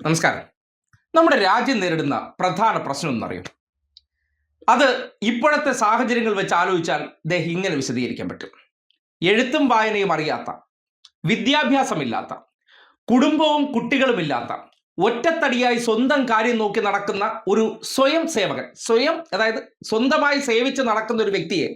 നമസ്കാരം. നമ്മുടെ രാജ്യം നേരിടുന്ന പ്രധാന പ്രശ്നം എന്നറിയും. അത് ഇപ്പോഴത്തെ സാഹചര്യങ്ങൾ വെച്ച് ആലോചിച്ചാൽ ഇങ്ങനെ വിശദീകരിക്കാൻ പറ്റും. എഴുത്തും വായനയും അറിയാത്ത, വിദ്യാഭ്യാസമില്ലാത്ത, കുടുംബവും കുട്ടികളുമില്ലാത്ത, ഒറ്റത്തടിയായി സ്വന്തം കാര്യം നോക്കി നടക്കുന്ന ഒരു സ്വയം സേവകൻ, അതായത് സ്വന്തമായി സേവിച്ച് നടക്കുന്ന ഒരു വ്യക്തിയെ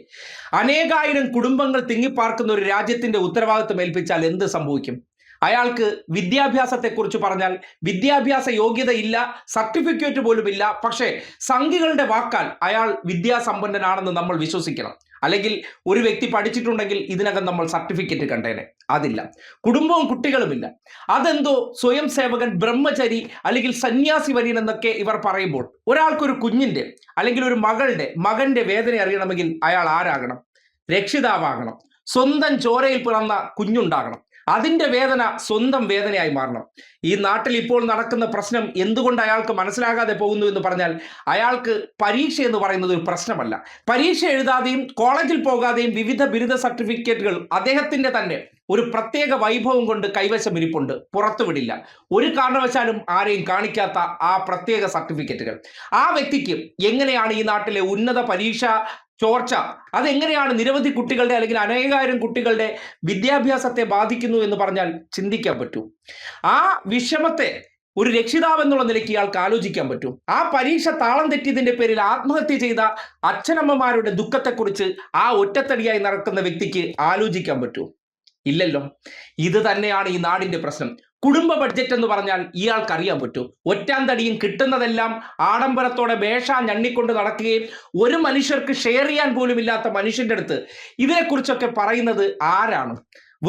അനേകായിരം കുടുംബങ്ങൾ തിങ്ങിപ്പാർക്കുന്ന ഒരു രാജ്യത്തിന്റെ ഉത്തരവാദിത്വം ഏൽപ്പിച്ചാൽ എന്ത് സംഭവിക്കും? അയാൾക്ക് വിദ്യാഭ്യാസത്തെക്കുറിച്ച് പറഞ്ഞാൽ വിദ്യാഭ്യാസ യോഗ്യതയില്ല, സർട്ടിഫിക്കറ്റ് പോലുമില്ല, പക്ഷേ സംഘികളുടെ വാക്കാൽ അയാൾ വിദ്യാസമ്പന്നനാണെന്ന് നമ്മൾ വിശ്വസിക്കണം. അല്ലെങ്കിൽ ഒരു വ്യക്തി പഠിച്ചിട്ടുണ്ടെങ്കിൽ ഇതിനകം നമ്മൾ സർട്ടിഫിക്കറ്റ് കണ്ടേനെ. അതില്ല. കുടുംബവും കുട്ടികളുമില്ല. അതെന്തോ സ്വയം സേവകൻ, ബ്രഹ്മചരി അല്ലെങ്കിൽ സന്യാസി വര്യൻ എന്നൊക്കെ ഇവർ പറയുമ്പോൾ ഒരാൾക്കൊരു കുഞ്ഞിൻ്റെ അല്ലെങ്കിൽ ഒരു മകന്റെ വേദന അറിയണമെങ്കിൽ അയാൾ ആരാകണം? രക്ഷിതാവാകണം. സ്വന്തം ചോരയിൽ പിറന്ന കുഞ്ഞുണ്ടാകണം. അതിൻ്റെ വേദന സ്വന്തം വേദനയായി മാറണം. ഈ നാട്ടിൽ ഇപ്പോൾ നടക്കുന്ന പ്രശ്നം എന്തുകൊണ്ട് അയാൾക്ക് മനസ്സിലാകാതെ പോകുന്നു എന്ന് പറഞ്ഞാൽ, അയാൾക്ക് പരീക്ഷ എന്ന് പറയുന്നത് ഒരു പ്രശ്നമല്ല. പരീക്ഷ എഴുതാതെയും കോളേജിൽ പോകാതെയും വിവിധ ബിരുദ സർട്ടിഫിക്കറ്റുകൾ അദ്ദേഹത്തിൻ്റെ തന്നെ ഒരു പ്രത്യേക വൈഭവം കൊണ്ട് കൈവശം ഇരിപ്പുണ്ട്, പുറത്തുവിടില്ല. ഒരു കാരണവശാലും ആരെയും കാണിക്കാത്ത ആ പ്രത്യേക സർട്ടിഫിക്കറ്റുകൾ. ആ വ്യക്തിക്ക് എങ്ങനെയാണ് ഈ നാട്ടിലെ ഉന്നത പരീക്ഷ ചോർച്ച അതെങ്ങനെയാണ് നിരവധി കുട്ടികളുടെ അല്ലെങ്കിൽ അനേകായിരം കുട്ടികളുടെ വിദ്യാഭ്യാസത്തെ ബാധിക്കുന്നു എന്ന് പറഞ്ഞാൽ ചിന്തിക്കാൻ പറ്റൂ. ആ വിഷമത്തെ ഒരു രക്ഷിതാവ് എന്നുള്ള നിലയ്ക്ക് ഇയാൾക്ക് ആലോചിക്കാൻ പറ്റും. ആ പരീക്ഷ താളം തെറ്റിയതിന്റെ പേരിൽ ആത്മഹത്യ ചെയ്ത അച്ഛനമ്മമാരുടെ ദുഃഖത്തെക്കുറിച്ച് ആ ഒറ്റത്തടിയായി നടക്കുന്ന വ്യക്തിക്ക് ആലോചിക്കാൻ പറ്റൂ? ഇല്ലല്ലോ. ഇത് തന്നെയാണ് ഈ നാടിന്റെ പ്രശ്നം. കുടുംബ ബഡ്ജറ്റ് എന്ന് പറഞ്ഞാൽ ഇയാൾക്ക് അറിയാൻ പറ്റൂ. ഒറ്റാന്തടിയും കിട്ടുന്നതെല്ലാം ആഡംബരത്തോടെ ഞണ്ണിക്കൊണ്ട് നടക്കുകയും ഒരു മനുഷ്യർക്ക് ഷെയർ ചെയ്യാൻ പോലും ഇല്ലാത്ത മനുഷ്യന്റെ അടുത്ത് ഇതിനെക്കുറിച്ചൊക്കെ പറയുന്നത് ആരാണ്?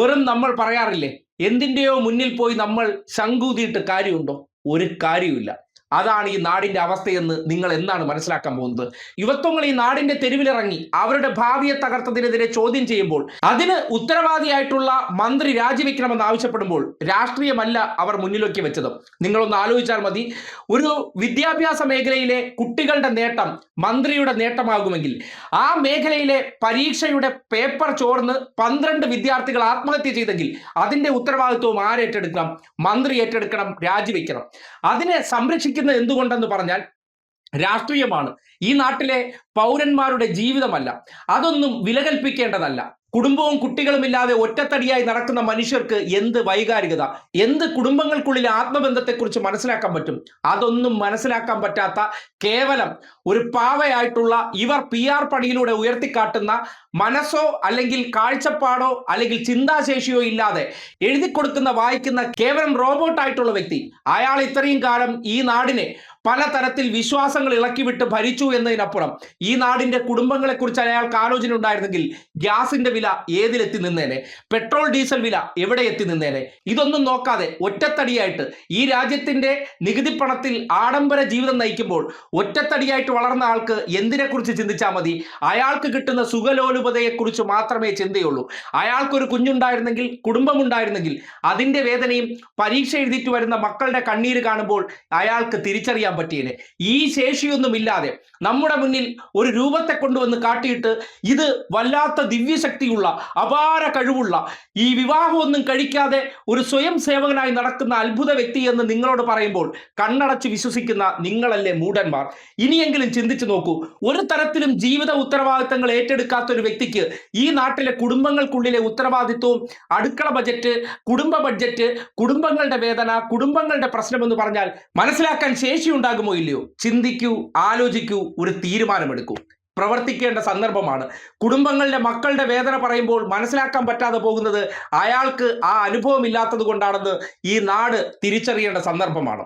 വെറും നമ്മൾ പറയാറില്ലേ, എന്തിൻ്റെയോ മുന്നിൽ പോയി നമ്മൾ ശങ്കൂതിയിട്ട് കാര്യമുണ്ടോ? ഒരു കാര്യമില്ല. അതാണ് ഈ നാടിന്റെ അവസ്ഥയെന്ന് നിങ്ങൾ എന്നാണ് മനസ്സിലാക്കാൻ പോകുന്നത്? യുവത്വങ്ങൾ ഈ നാടിന്റെ തെരുവിലിറങ്ങി അവരുടെ ഭാവിയെ തകർത്തതിനെതിരെ ചോദ്യം ചെയ്യുമ്പോൾ, അതിന് ഉത്തരവാദിയായിട്ടുള്ള മന്ത്രി രാജിവെക്കണമെന്ന് ആവശ്യപ്പെടുമ്പോൾ രാഷ്ട്രീയമല്ല അവർ മുന്നിലേക്ക് വെച്ചത്. നിങ്ങളൊന്ന് ആലോചിച്ചാൽ മതി. ഒരു വിദ്യാഭ്യാസ മേഖലയിലെ കുട്ടികളുടെ നേട്ടം മന്ത്രിയുടെ നേട്ടമാകുമെങ്കിൽ, ആ മേഖലയിലെ പരീക്ഷയുടെ പേപ്പർ ചോർന്ന് 12 വിദ്യാർത്ഥികൾ ആത്മഹത്യ ചെയ്തെങ്കിൽ അതിന്റെ ഉത്തരവാദിത്വവും ആരേറ്റെടുക്കണം? മന്ത്രി ഏറ്റെടുക്കണം, രാജിവെക്കണം. അതിനെ സംരക്ഷിക്കുന്ന എന്തുകൊണ്ടെന്ന് പറഞ്ഞാൽ രാഷ്ട്രീയമാണ്. ഈ നാട്ടിലെ പൗരന്മാരുടെ ജീവിതമല്ല. അതൊന്നും വിലകൽപ്പിക്കേണ്ടതല്ല. കുടുംബവും കുട്ടികളുമില്ലാതെ ഒറ്റത്തടിയായി നടക്കുന്ന മനുഷ്യർക്ക് എന്ത് വൈകാരികത, എന്ത് കുടുംബങ്ങൾക്കുള്ളിലെ ആത്മബന്ധത്തെക്കുറിച്ച് മനസ്സിലാക്കാൻ പറ്റും? അതൊന്നും മനസ്സിലാക്കാൻ പറ്റാത്ത കേവലം ഒരു പാവയായിട്ടുള്ള ഇവർ PR പണിയിലൂടെ ഉയർത്തിക്കാട്ടുന്ന മനസ്സോ അല്ലെങ്കിൽ കാഴ്ചപ്പാടോ അല്ലെങ്കിൽ ചിന്താശേഷിയോ ഇല്ലാതെ എഴുതി കൊടുക്കുന്ന വായിക്കുന്ന കേവലം റോബോട്ടായിട്ടുള്ള വ്യക്തി, അയാൾ ഇത്രയും കാലം ഈ നാടിനെ പലതരത്തിൽ വിശ്വാസങ്ങൾ ഇളക്കിവിട്ട് ഭരിച്ചു എന്നതിനപ്പുറം ഈ നാടിന്റെ കുടുംബങ്ങളെക്കുറിച്ച് അയാൾക്ക് ആലോചന ഉണ്ടായിരുന്നെങ്കിൽ ഗ്യാസിന്റെ വില ഏതിലെത്തി നിന്നേനെ, പെട്രോൾ ഡീസൽ വില എവിടെ എത്തി നിന്നേനെ. ഇതൊന്നും നോക്കാതെ ഒറ്റത്തടിയായിട്ട് ഈ രാജ്യത്തിന്റെ നികുതി പണത്തിൽ ആഡംബര ജീവിതം നയിക്കുമ്പോൾ ഒറ്റത്തടിയായിട്ട് വളർന്ന ആൾക്ക് എന്തിനെക്കുറിച്ച് ചിന്തിച്ചാൽ മതി? അയാൾക്ക് കിട്ടുന്ന സുഖലോലുപതയെക്കുറിച്ച് മാത്രമേ ചിന്തയുള്ളൂ. അയാൾക്കൊരു കുഞ്ഞുണ്ടായിരുന്നെങ്കിൽ, കുടുംബമുണ്ടായിരുന്നെങ്കിൽ അതിന്റെ വേദനയും പരീക്ഷ എഴുതിയിട്ട് വരുന്ന മക്കളുടെ കണ്ണീര് കാണുമ്പോൾ അയാൾക്ക് തിരിച്ചറിയാൻ പറ്റിയേനെ. ഈ ശേഷിയൊന്നുമില്ലാതെ നമ്മുടെ മുന്നിൽ ഒരു രൂപത്തെ കൊണ്ടുവന്ന് കാട്ടിയിട്ട് ഇത് വല്ലാത്ത ദിവ്യശക്തിയുള്ള അപാര കഴിവുള്ള, ഈ വിവാഹമൊന്നും കഴിക്കാതെ ഒരു സ്വയം സേവകനായി നടക്കുന്ന അത്ഭുത വ്യക്തി എന്ന് നിങ്ങളോട് പറയുമ്പോൾ കണ്ണടച്ച് വിശ്വസിക്കുന്ന നിങ്ങളല്ലേ മൂഢന്മാർ? ഇനിയെങ്കിലും ചിന്തിച്ചു നോക്കൂ. ഒരു തരത്തിലും ജീവിത ഉത്തരവാദിത്തങ്ങൾ ഏറ്റെടുക്കാത്ത ഒരു വ്യക്തിക്ക് ഈ നാട്ടിലെ കുടുംബങ്ങൾക്കുള്ളിലെ ഉത്തരവാദിത്വവും അടുക്കള ബജറ്റ്, കുടുംബ ബഡ്ജറ്റ്, കുടുംബങ്ങളുടെ വേദന, കുടുംബങ്ങളുടെ പ്രശ്നമെന്ന് പറഞ്ഞാൽ മനസ്സിലാക്കാൻ ശേഷി ഉണ്ടാകുമോ ഇല്ലയോ? ചിന്തിക്കൂ, ആലോചിക്കൂ, ഒരു തീരുമാനമെടുക്കൂ. പ്രവർത്തിക്കേണ്ട സന്ദർഭമാണ്. കുടുംബങ്ങളുടെ മക്കളുടെ വേദന പറയുമ്പോൾ മനസ്സിലാക്കാൻ പറ്റാതെ പോകുന്നത് അയാൾക്ക് ആ അനുഭവം ഇല്ലാത്തത് കൊണ്ടാണെന്ന് ഈ നാട് തിരിച്ചറിയേണ്ട സന്ദർഭമാണ്.